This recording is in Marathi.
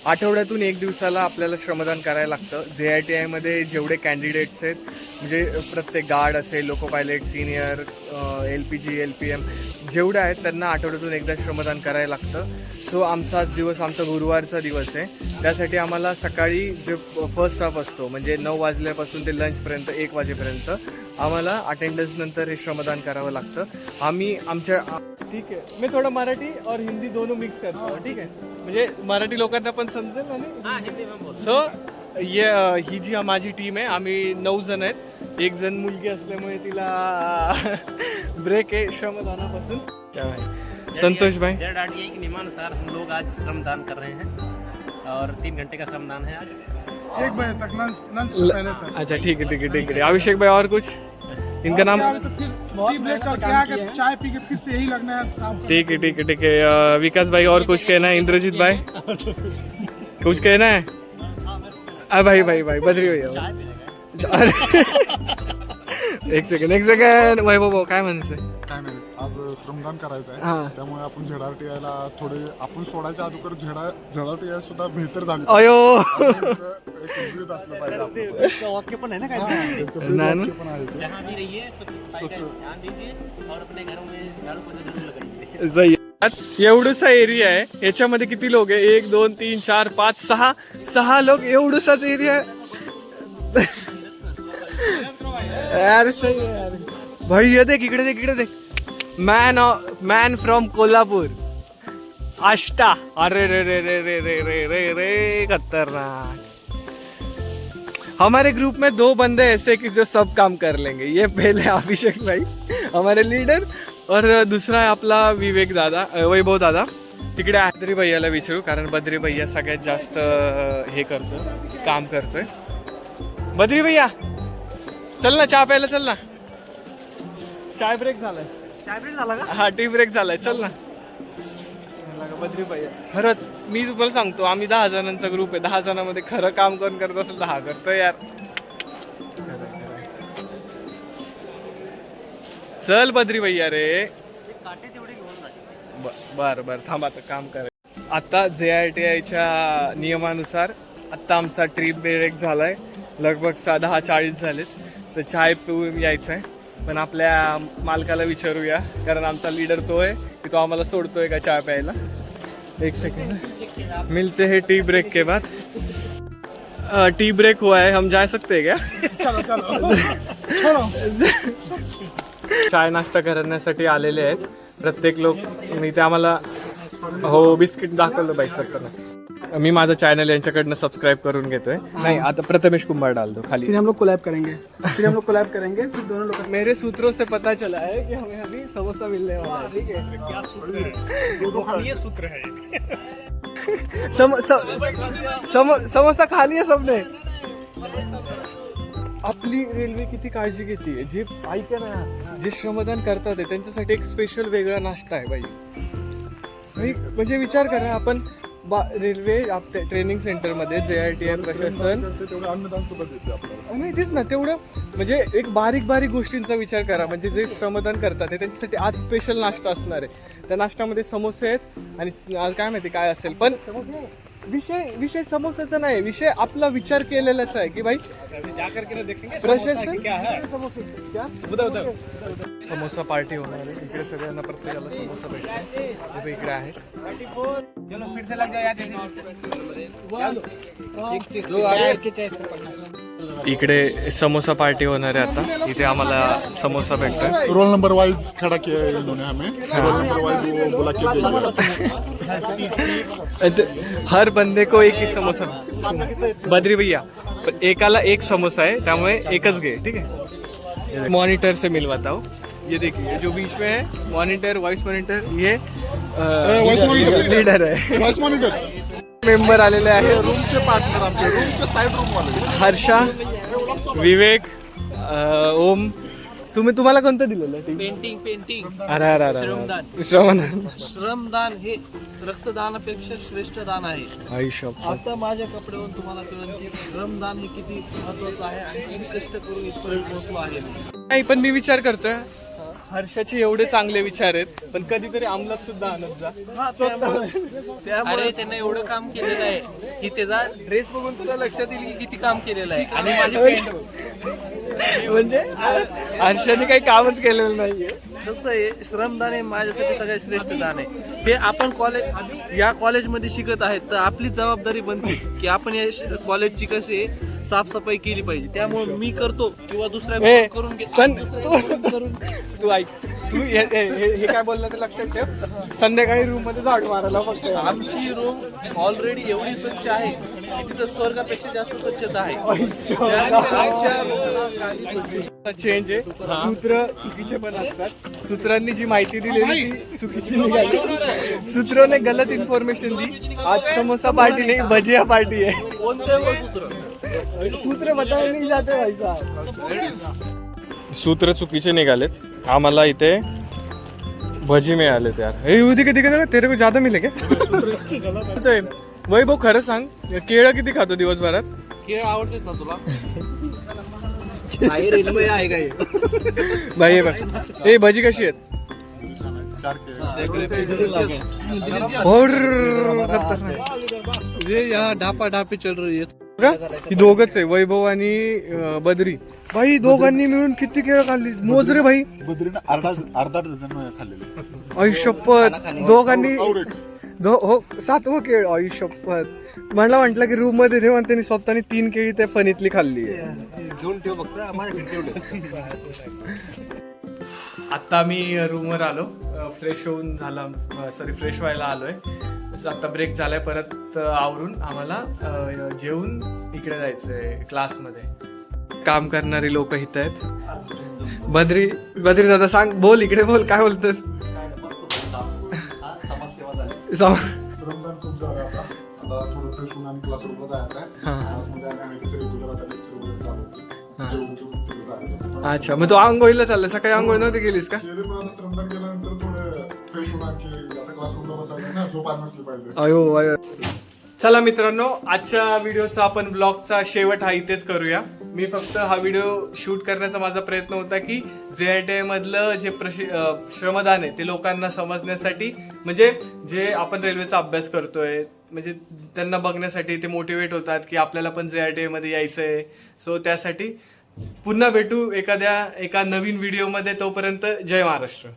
आठवड्यातून एक दिवसाला आपल्याला श्रमदान करायला लागतं. JITI मध्ये जेवढे कॅन्डिडेट्स आहेत, म्हणजे प्रत्येक गार्ड असेल, loco pilot, senior, LPG, LPM जेवढे आहेत त्यांना आठवड्यातून एकदा श्रमदान करायला लागतं. सो आमचा दिवस आमचा गुरुवारचा दिवस आहे. त्यासाठी आम्हाला सकाळी जे फर्स्ट हाफ असतो म्हणजे 9 वाजल्यापासून ते लंचपर्यंत 1 वाजेपर्यंत आम्हाला अटेंडन्स नंतर हे श्रमदान करावं लागतं. आम्ही आमच्या ठीक आहे, मी थोडं मराठी और हिंदी दोनों मिक्स करतो. ठीक आहे, म्हणजे मराठी लोकांना पण समजेल आणि सो ही जी माझी टीम आहे, आम्ही 9 जण आहेत. 1 जण मुलगी असल्यामुळे तिला ब्रेक आहे श्रमदानापासून. क्या भाई संतोष भाई, JITI के नियमानुसार हम लोग आज श्रमदान कर रहे हैं और 3 घंटे का श्रमदान है आज. 1 बजे तक लंच से पहले तक. अच्छा ठीक है ठीक है ठीक है. अभिषेक भाई और कुछ इनका नाम? तो फिर टी ब्रेक करके आके चाय पी के फिर से यही लगना है काम. ठीक है ठीक है ठीक है. विकास भाई और कुछ कहना है? इंद्रजीत भाई कुछ कहना है? भाई भाई भाई बद्री भैया एक सेकंड वैभव काय म्हणायचं? काय नाही, आज श्रमदान करायचं हा. आहे. त्यामुळे आपण ZRTI थोडे आपण सोडायच्या अगोदर ZRTI सुद्धा बेहतर झाली अयो त्यांचं एक ब्रीद असलं पाहिजे आपलं. वाक्य पण है ना हा, त्यांचं ब्रीद नाही ना? वाक्य पण आहे ते. जहाँ भी रहिए स्वच्छ सफाई का ध्यान दीजिए और अपने घरों में झाड़ू पोछा जरूर लगाइए. सही. एवढूसा एरिया आहे, याच्यामध्ये किती लोक आहे? 1 2 3 4 5 6 लोक. एवढूसाच एरिया यार. सही है यार भाई. ये देख इकडे देख, इकडे देख. Man from Kolhapur, Ashta. अरे रे रे रे रे रे रे रे रे खतरनाक. हमारे ग्रुप में 2 बंदे ऐसे कि जो सब काम कर लेंगे. ये पहले अभिषेक भाई हमारे लीडर और दूसरा है आपला विवेक दादा, वैभव दादा. तिकडे बद्री भैयाला विचारू, कारण बद्री भैया सगळ्यात जास्त हे करतो, काम करतोय. बद्री भैया चल ना, चहा प्यायला चल ना. चाय ब्रेक झालाय. चाय ब्रेक झाला का? हा, टी ब्रेक झालाय, चल ना. बद्री भैया खरंच मी तुम्हाला सांगतो, आम्ही 10 जणांचा ग्रुप आहे. 10 जणांमध्ये खरं काम कोण करत असेल 10 करतो यार. चल बद्री भैया रे. काटे तेवढे घेऊन जा. बर बर थांब, आता काम कर. आता JITIच्या नियमानुसार आता आमचा ट्रिप ब्रेक झालाय. लगभग 10:40 झालेत. तर चाय पिऊन यायचं आहे. पण आपल्या मालकाला विचारूया, कारण आमचा लीडर तो आहे की तो आम्हाला सोडतोय का चहा प्यायला. 1 सेकंड. मिलते हैं टी ब्रेक के बाद. टी ब्रेक हुआ है, हम जा सकते हैं क्या? चलो चलो चाय नाश्ता करण्यासाठी आलेले आहेत प्रत्येक लोक. आणि ते आम्हाला हो बिस्किट दाखवलं बाईक करताना. मी माझं चॅनल यांच्याकडनं सबस्क्राईब करून घेतोय. नाही, आता प्रथमेश कुंभार डाल दो खाली. फिर हम लोग कोलैब करेंगे. फिर दोनों लोग. मेरे सूत्रों से पता चला है कि हमें अभी समोसा मिलने वाला है. ठीक है, क्या सूत्र है? ये सूत्र है. समोसा खा लिया सबने. आपली रेल्वे किती काळजी घेते. जे ऐका ना, जे श्रमदान करतात त्यांच्यासाठी एक स्पेशल वेगळा नाश्ता आहे बाई. म्हणजे विचार करा, आपण रेल्वे ट्रेनिंग सेंटरमध्ये JITI प्रशासन तेवढं अन्नदान सुद्धा देते आपल्याला. नाही तेच ना, तेवढं म्हणजे एक बारीक बारीक गोष्टींचा विचार करा. म्हणजे जे श्रमदान करतात ते त्यांच्यासाठी आज स्पेशल नाश्ता असणार आहे. त्या नाश्त्यामध्ये समोसे आहेत आणि आज काय माहिती काय असेल, पण विषय समोसाचा नाही. विषय आपला विचार केलेलाच आहे की भाई प्रशासन समोसा पार्टी होणार आहे. इकडे सगळ्यांना प्रत्येकाला समोसा भेटतो. इकडे आहे. इकडे समोसा पार्टी होणार आहे आता. इथे आम्हाला समोसा भेटतोय. रोल नंबर वाइज खड़ा किया है इन्होंने हमें. रोल नंबर वाइज वो बोला कि हर बंदे को एक ही समोसा. बद्री भैया एकाला 1 समोसा है, त्यामुळे एकच घे. ठीक है. मॉनिटर से मिलवाता हूँ. ये देखिए जो बीच में है मॉनिटर, वॉइस मॉनिटर, ये लीडर है. वॉइस मॉनिटर मेंबर आलेले आहे. रूमचे पार्टनर आमचे, रूमचे साइड रूम वाले. हर्षा, विवेक, ओम. तुम्हाला कोणतं दिलेलं? पेंटिंग. अरे अरे अरे श्रमदान. श्रमदान हे रक्तदानापेक्षा श्रेष्ठ दान आहे. आयुष्य आता माझ्या कपड्यावरून तुम्हाला कळेल की श्रमदान हे किती महत्वाचं आहे आणि किती कष्ट करून इथपर्यंत पोहोचलो आहे. नाही, पण मी विचार करतोय हर्षाचे एवढे चांगले विचार आहेत, पण कधीतरी अंमलात सुद्धा आणत जा. अरे त्याने एवढं काम केलेलं आहे की त्याचा ड्रेस बघून तुला लक्षात येईल की किती काम केलेलं आहे. आणि माझी फ्रेंड म्हणजे हर्षाने काही कामच केलेलं नाहीये. कसं आहे, श्रमदान हे माझ्यासाठी सगळ्यात श्रेष्ठ दान आहे. हे आपण या कॉलेजमध्ये शिकत आहेत, तर आपली जबाबदारी बनते की आपण या कॉलेजची कशी आहे, साफसफाई केली पाहिजे. त्यामुळे मी करतो किंवा दुसऱ्या करून पण तू ऐक, तू हे काय बोललं ते लक्षात ठेव. संध्याकाळी रूम मध्ये झाडू मारायला फक्त. आमची रूम ऑलरेडी एवढी स्वच्छ आहे की तिथं स्वर्गापेक्षा जास्त स्वच्छता आहे. आमच्या room ला काही स्वच्छ चेंज आहे. सूत्र चुकीचे पण असतात. सूत्रांनी जी माहिती दिलेली ती चुकीची निघाली. सूत्राने गलत इन्फॉर्मेशन दी. आज समोसा पार्टी नाही, भजिया पार्टी आहे. कोणते सूत्र सूत्र बताया नाही जाते भाई साहब. सूत्र चुकीचे निघालेत. आम्हाला इथे भजी मिळालेत यार. हे उदी कधी कधी तेरे को ज्यादा मिले क्या? वैभव खरं सांग, केळं किती खातो दिवसभरात? खेळ आवडतात ना तुला? भाई हे बघ, हे भजी कशी आहेत? 4 केळं. और खतरनाक. ये यहाँ डापा डापी चल रही है. का? ही दोघच आहे, वैभव आणि बद्री. भाई दोघांनी मिळून किती केळं खाल्ली? मोज रे भाई. बद्रीनं अर्धा डझन खाल्लेले. आयुष्यपत दोघांनी और एक. हो 7वं केळ. आयुष्यपत मला म्हटलं की रूम मध्ये ठेव, आणि त्यांनी स्वतःनी 3 केळी त्या फणीतली खाल्ली. घेऊन ठेव फक्त माझ्याकडे ठेवले. आता मी रूमवर आलो, फ्रेश होऊन झाला, सॉरी फ्रेश व्हायला आलोय. आता ब्रेक झालाय, परत आवरून आम्हाला जेवून इकडे जायचंय क्लासमध्ये. काम करणारी लोक इथं आहेत. बद्री दादा सांग, बोल इकडे बोल, काय बोलतोस? श्रमदान खूप झालं आता थोडं फ्रेश होऊन आणि क्लासरूमला जायचं आहे. क्लासमध्ये आम्ही कसं रेग्युलर आता लेक्चर वगैरे चालू होते. जेवण घेऊन तिकडे जायचं. अच्छा, मग तू आंघोळीला चालला? सकाळी आंघोळ नव्हती केलीस का? केले, पण आता श्रमदान केल्यानंतर थोडं फ्रेश होऊन आणखी आता क्लासरूमला बसायचं ना, झोप आली नसली पाहिजे. अयो. चला मित्रांनो, आजच्या व्हिडिओचा आपण ब्लॉगचा शेवट हा इथेच करूया. मी फक्त हा व्हिडिओ शूट करण्याचा माझा प्रयत्न होता की JITI मधलं जे श्रमदान आहे ते लोकांना समजण्यासाठी, म्हणजे जे आपण रेल्वेचा अभ्यास करतोय, म्हणजे त्यांना बघण्यासाठी ते मोटिवेट होतात की आपल्याला पण JITI मध्ये यायचंय. सो त्यासाठी पुन्हा भेटू एका नवीन व्हिडिओमध्ये. तोपर्यंत जय महाराष्ट्र.